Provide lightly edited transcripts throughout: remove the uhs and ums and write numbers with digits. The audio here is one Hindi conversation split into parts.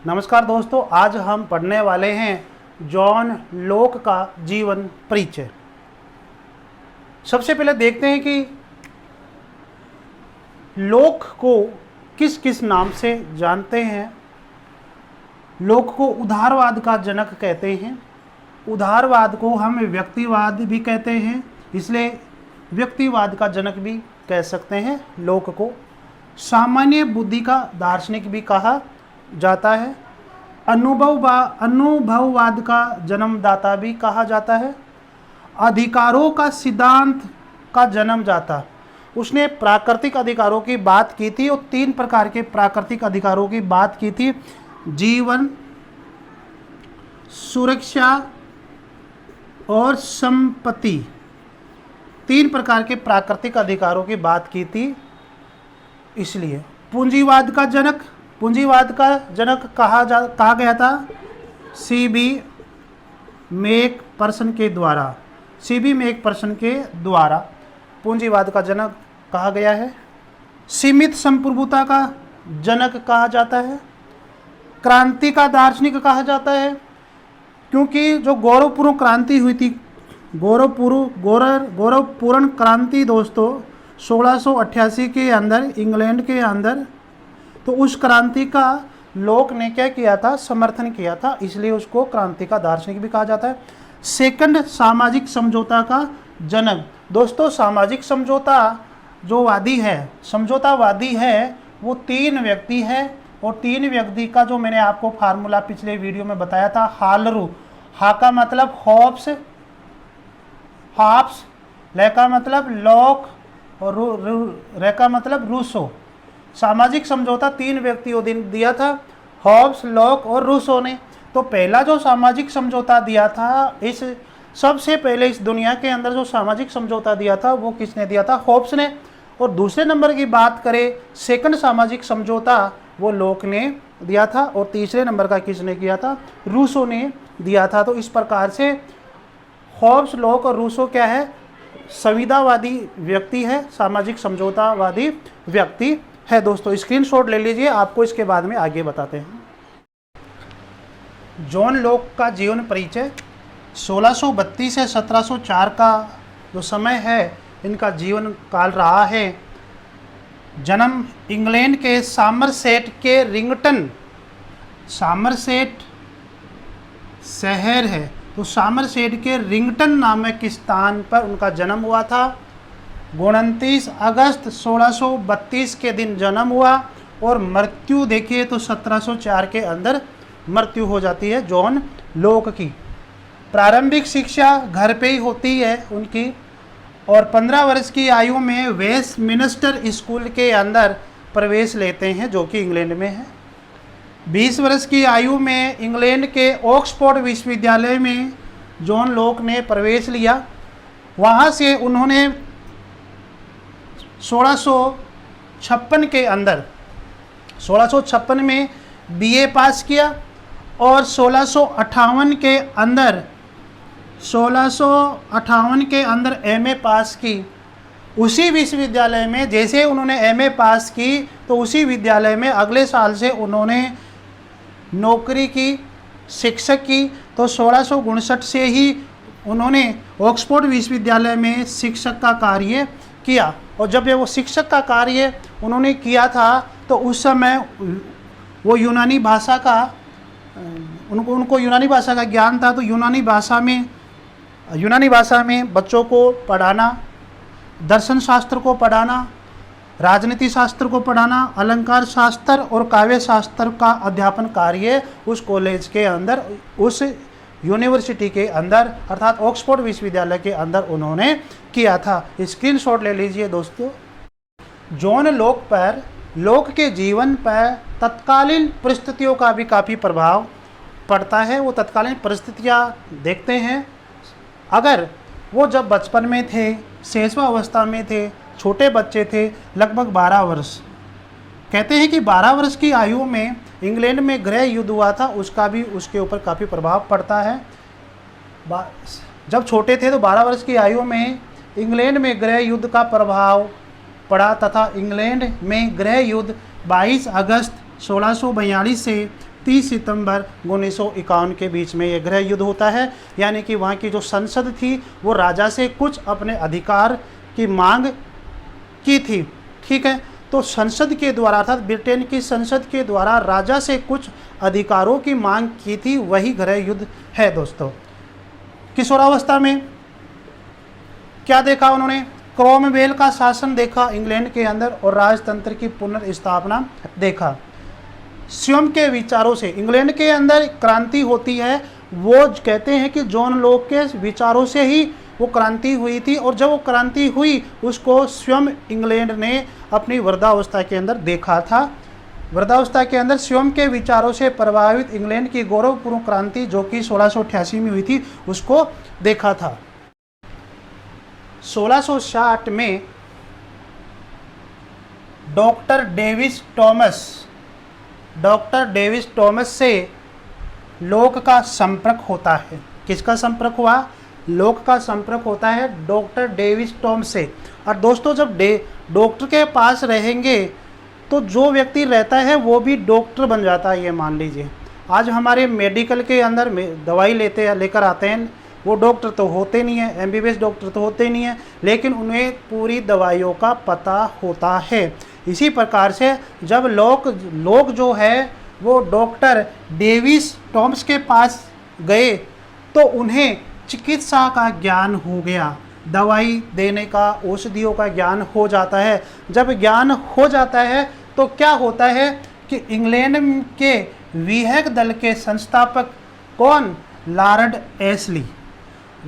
नमस्कार दोस्तों, आज हम पढ़ने वाले हैं जॉन लोक का जीवन परिचय। सबसे पहले देखते हैं कि लोक को किस किस नाम से जानते हैं। लोक को उदारवाद का जनक कहते हैं। उदारवाद को हम व्यक्तिवाद भी कहते हैं, इसलिए व्यक्तिवाद का जनक भी कह सकते हैं लोक को। सामान्य बुद्धि का दार्शनिक भी कहा जाता है। अनुभववाद का जन्मदाता भी कहा जाता है। अधिकारों का सिद्धांत का जन्मदाता। उसने प्राकृतिक अधिकारों की बात की थी और 3 प्रकार के प्राकृतिक अधिकारों की बात की थी। जीवन, सुरक्षा और संपत्ति, 3 प्रकार के प्राकृतिक अधिकारों की बात की थी। इसलिए पूंजीवाद का जनक कहा गया था C.B. मैकफर्सन के द्वारा पूंजीवाद का जनक कहा गया है। सीमित संप्रभुता का जनक कहा जाता है। क्रांति का दार्शनिक कहा जाता है, क्योंकि जो गौरवपूर्ण क्रांति हुई थी, गौरवपूर्ण क्रांति दोस्तों 1688 के अंदर इंग्लैंड के अंदर, तो उस क्रांति का लोक ने क्या किया था, समर्थन किया था, इसलिए उसको क्रांति का दार्शनिक भी कहा जाता है। सेकंड, सामाजिक समझौता का जनक। दोस्तों, सामाजिक समझौतावादी है वो 3 व्यक्ति है, और 3 व्यक्ति का जो मैंने आपको फार्मूला पिछले वीडियो में बताया था, हालरू, हा का मतलब हॉब्स, ले का मतलब लॉक और रे का मतलब रूसो। सामाजिक समझौता 3 व्यक्तियों ने दिया था, हॉब्स, लॉक और रूसो ने। तो पहला जो सामाजिक समझौता दिया था, सबसे पहले इस दुनिया के अंदर जो सामाजिक समझौता दिया था वो किसने दिया था, हॉब्स ने। और दूसरे नंबर की बात करें, सेकंड सामाजिक समझौता वो लोक ने दिया था, और तीसरे नंबर का किसने किया था, रूसो ने दिया था। तो इस प्रकार से हॉब्स, लॉक और रूसो क्या है, संविदावादी व्यक्ति है, सामाजिक समझौतावादी व्यक्ति है। दोस्तों स्क्रीनशॉट ले लीजिए, आपको इसके बाद में आगे बताते हैं। जॉन लोक का जीवन परिचय 1632 से 1704 का जो समय है, इनका जीवन काल रहा है। जन्म इंग्लैंड के सामरसेट के रिंगटन, सामरसेट शहर है, तो सामरसेट के रिंगटन नामक स्थान पर उनका जन्म हुआ था। 29 अगस्त 1632 के दिन जन्म हुआ, और मृत्यु देखिए तो 1704 के अंदर मृत्यु हो जाती है जॉन लोक की। प्रारंभिक शिक्षा घर पे ही होती है उनकी, और 15 वर्ष की आयु में वेस्टमिनिस्टर स्कूल के अंदर प्रवेश लेते हैं, जो कि इंग्लैंड में है। 20 वर्ष की आयु में इंग्लैंड के ऑक्सफोर्ड विश्वविद्यालय में जॉन लोक ने प्रवेश लिया। वहाँ से उन्होंने 1656 में BA पास किया, और 1658 के अंदर MA पास की। उसी विश्वविद्यालय में जैसे उन्होंने MA पास की, तो उसी विद्यालय में अगले साल से उन्होंने नौकरी की, शिक्षक की। तो 1659 से ही उन्होंने ऑक्सफोर्ड विश्वविद्यालय में शिक्षक का कार्य किया। और जब वो शिक्षक का कार्य उन्होंने किया था, तो उस समय वो यूनानी भाषा का उनको यूनानी भाषा का ज्ञान था। तो यूनानी भाषा में बच्चों को पढ़ाना, दर्शन शास्त्र को पढ़ाना, राजनीति शास्त्र को पढ़ाना, अलंकार शास्त्र और काव्य शास्त्र का अध्यापन कार्य उस कॉलेज के अंदर, उस यूनिवर्सिटी के अंदर अर्थात ऑक्सफोर्ड विश्वविद्यालय के अंदर उन्होंने किया था। स्क्रीनशॉट ले लीजिए दोस्तों। जॉन लोक के जीवन पर तत्कालीन परिस्थितियों का भी काफ़ी प्रभाव पड़ता है। वो तत्कालीन परिस्थितियाँ देखते हैं। अगर वो जब बचपन में थे, शैशवावस्था में थे, छोटे बच्चे थे, लगभग 12 वर्ष, कहते हैं कि 12 वर्ष की आयु में इंग्लैंड में गृह युद्ध हुआ था, उसका भी उसके ऊपर काफ़ी प्रभाव पड़ता है। जब छोटे थे तो 12 वर्ष की आयु में इंग्लैंड में गृह युद्ध का प्रभाव पड़ा, तथा इंग्लैंड में गृह युद्ध 22 अगस्त 1642 से 30 सितंबर 1951 के बीच में ये गृह युद्ध होता है। यानी कि वहाँ की जो संसद थी वो राजा से कुछ अपने अधिकार की मांग की थी। ठीक है, तो संसद के द्वारा अर्थात ब्रिटेन की संसद के द्वारा राजा से कुछ अधिकारों की मांग की थी, वही गृह युद्ध है दोस्तों। किशोरावस्था में क्या देखा उन्होंने? क्रोमवेल का शासन देखा इंग्लैंड के अंदर और राजतंत्र की पुनर्स्थापना देखा। स्वयं के विचारों से इंग्लैंड के अंदर क्रांति होती है, वो कहते हैं कि जॉन लॉक के विचारों से ही वो क्रांति हुई थी, और जब वो क्रांति हुई उसको स्वयं इंग्लैंड ने अपनी वृद्धावस्था के अंदर देखा था। वृद्धावस्था के अंदर स्वयं के विचारों से प्रभावित इंग्लैंड की गौरवपूर्ण क्रांति जो कि 1688 में हुई थी उसको देखा था। 1660 में डॉक्टर डेविस टॉमस से लोक का संपर्क होता है। किसका संपर्क हुआ? लोक का संपर्क होता है डॉक्टर डेविस टॉमस से। और दोस्तों जब डॉक्टर के पास रहेंगे तो जो व्यक्ति रहता है वो भी डॉक्टर बन जाता है। ये मान लीजिए आज हमारे मेडिकल के अंदर दवाई लेकर आते हैं, वो डॉक्टर तो होते नहीं है, एमबीबीएस डॉक्टर तो होते नहीं है, लेकिन उन्हें पूरी दवाइयों का पता होता है। इसी प्रकार से जब लोग जो है वो डॉक्टर डेविस टॉमस के पास गए तो उन्हें चिकित्सा का ज्ञान हो गया, दवाई देने का, औषधियों का ज्ञान हो जाता है। जब ज्ञान हो जाता है तो क्या होता है कि इंग्लैंड के विहंग दल के संस्थापक कौन? Lord Ashley.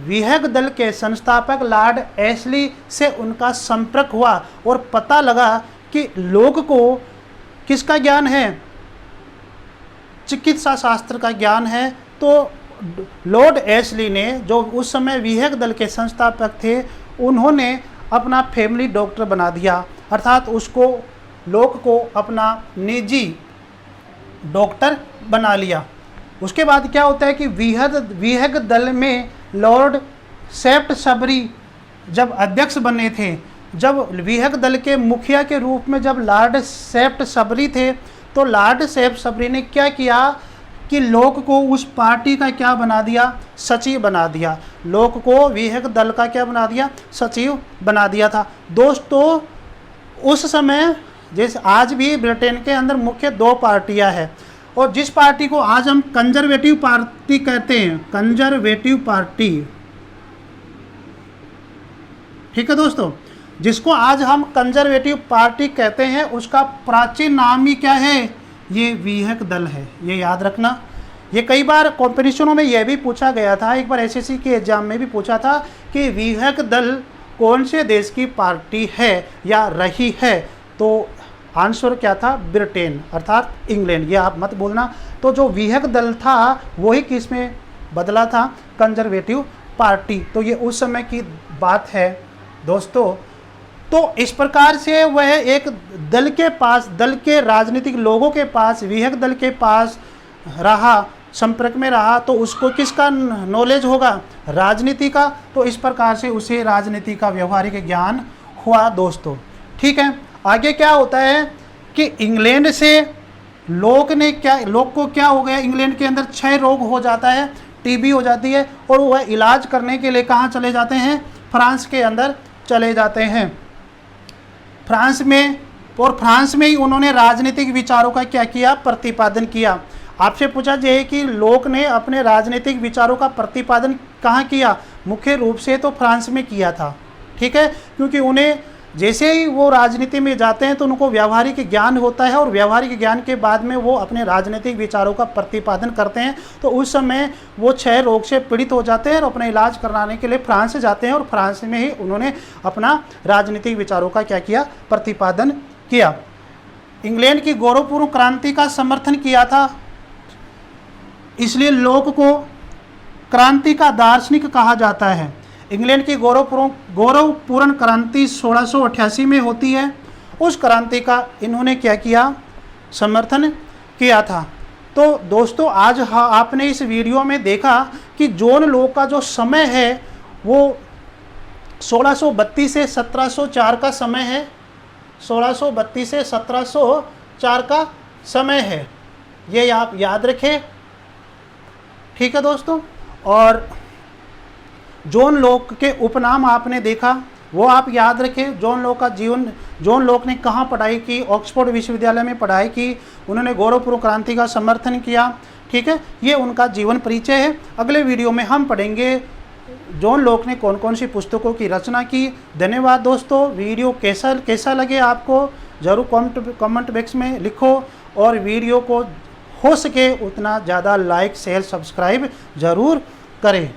विहंग दल के संस्थापक लॉर्ड एशली से उनका संपर्क हुआ और पता लगा कि लोग को किसका ज्ञान है? चिकित्सा शास्त्र का ज्ञान है। तो लॉर्ड एशली ने, जो उस समय विहंग दल के संस्थापक थे, उन्होंने अपना फैमिली डॉक्टर बना दिया, अर्थात उसको लोग को अपना निजी डॉक्टर बना लिया। उसके बाद क्या होता है कि विहंग दल में लॉर्ड सेफ्टसबरी जब अध्यक्ष बने थे, जब विहंग दल के मुखिया के रूप में जब लॉर्ड सेफ्टसबरी थे, तो लॉर्ड सेफ्टसबरी ने क्या किया कि लोक को उस पार्टी का क्या बना दिया? सचिव बना दिया। लोक को विहंग दल का क्या बना दिया? सचिव बना दिया था। दोस्तों उस समय जैसे आज भी ब्रिटेन के अंदर मुख्य 2 पार्टियां हैं, और जिस पार्टी को आज हम कंजर्वेटिव पार्टी कहते हैं, कंजर्वेटिव पार्टी, ठीक है दोस्तों, जिसको आज हम कंजर्वेटिव पार्टी कहते हैं, उसका प्राचीन नाम ही क्या है? ये विहंग दल है। ये याद रखना। ये कई बार कॉम्पिटिशनों में यह भी पूछा गया था, एक बार एसएससी के एग्जाम में भी पूछा था कि विहंग दल कौन से देश की पार्टी है या रही है? तो आंसर क्या था? ब्रिटेन अर्थात इंग्लैंड। ये आप मत बोलना। तो जो विहंग दल था वही किस में बदला था? Conservative party. तो ये उस समय की बात है दोस्तों। तो इस प्रकार से वह एक दल के पास, दल के राजनीतिक लोगों के पास, विहंग दल के पास रहा, संपर्क में रहा, तो उसको किसका नॉलेज होगा? राजनीति का। तो इस प्रकार से उसे राजनीति का व्यवहारिक ज्ञान हुआ दोस्तों। ठीक है, आगे क्या होता है कि इंग्लैंड से लोग को क्या हो गया? इंग्लैंड के अंदर क्षय रोग हो जाता है, टीबी हो जाती है, और वह इलाज करने के लिए कहाँ चले जाते हैं? फ्रांस के अंदर चले जाते हैं। फ्रांस में ही उन्होंने राजनीतिक विचारों का क्या किया? प्रतिपादन किया। आपसे पूछा जाए कि लोक ने अपने राजनीतिक विचारों का प्रतिपादन कहाँ किया? मुख्य रूप से तो फ्रांस में किया था। ठीक है, क्योंकि उन्हें जैसे ही वो राजनीति में जाते हैं तो उनको व्यावहारिक ज्ञान होता है, और व्यावहारिक ज्ञान के बाद में वो अपने राजनीतिक विचारों का प्रतिपादन करते हैं। तो उस समय वो क्षय रोग से पीड़ित हो जाते हैं और अपना इलाज कराने के लिए फ्रांस जाते हैं, और फ्रांस में ही उन्होंने अपना राजनीतिक विचारों का क्या किया? प्रतिपादन किया। इंग्लैंड की गौरवपूर्ण क्रांति का समर्थन किया था, इसलिए लोक को क्रांति का दार्शनिक कहा जाता है। इंग्लैंड की गौरवपूर्ण क्रांति 1688 में होती है। उस क्रांति का इन्होंने क्या किया? समर्थन किया था। तो दोस्तों आज आपने इस वीडियो में देखा कि जॉन लॉक का जो समय है वो 1632 से 1704 का समय है। 1632 से 1704 का समय है। ये आप याद रखें, ठीक है दोस्तों। और जॉन लॉक के उपनाम आपने देखा, वो आप याद रखें। जॉन लॉक का जीवन, जॉन लॉक ने कहाँ पढ़ाई की? ऑक्सफोर्ड विश्वविद्यालय में पढ़ाई की। उन्होंने गौरवपूर्ण क्रांति का समर्थन किया, ठीक है। ये उनका जीवन परिचय है। अगले वीडियो में हम पढ़ेंगे जॉन लॉक ने कौन कौन सी पुस्तकों की रचना की। धन्यवाद दोस्तों। वीडियो कैसा लगे आपको ज़रूर कमेंट बॉक्स में लिखो, और वीडियो को हो सके उतना ज़्यादा लाइक शेयर सब्सक्राइब ज़रूर करें।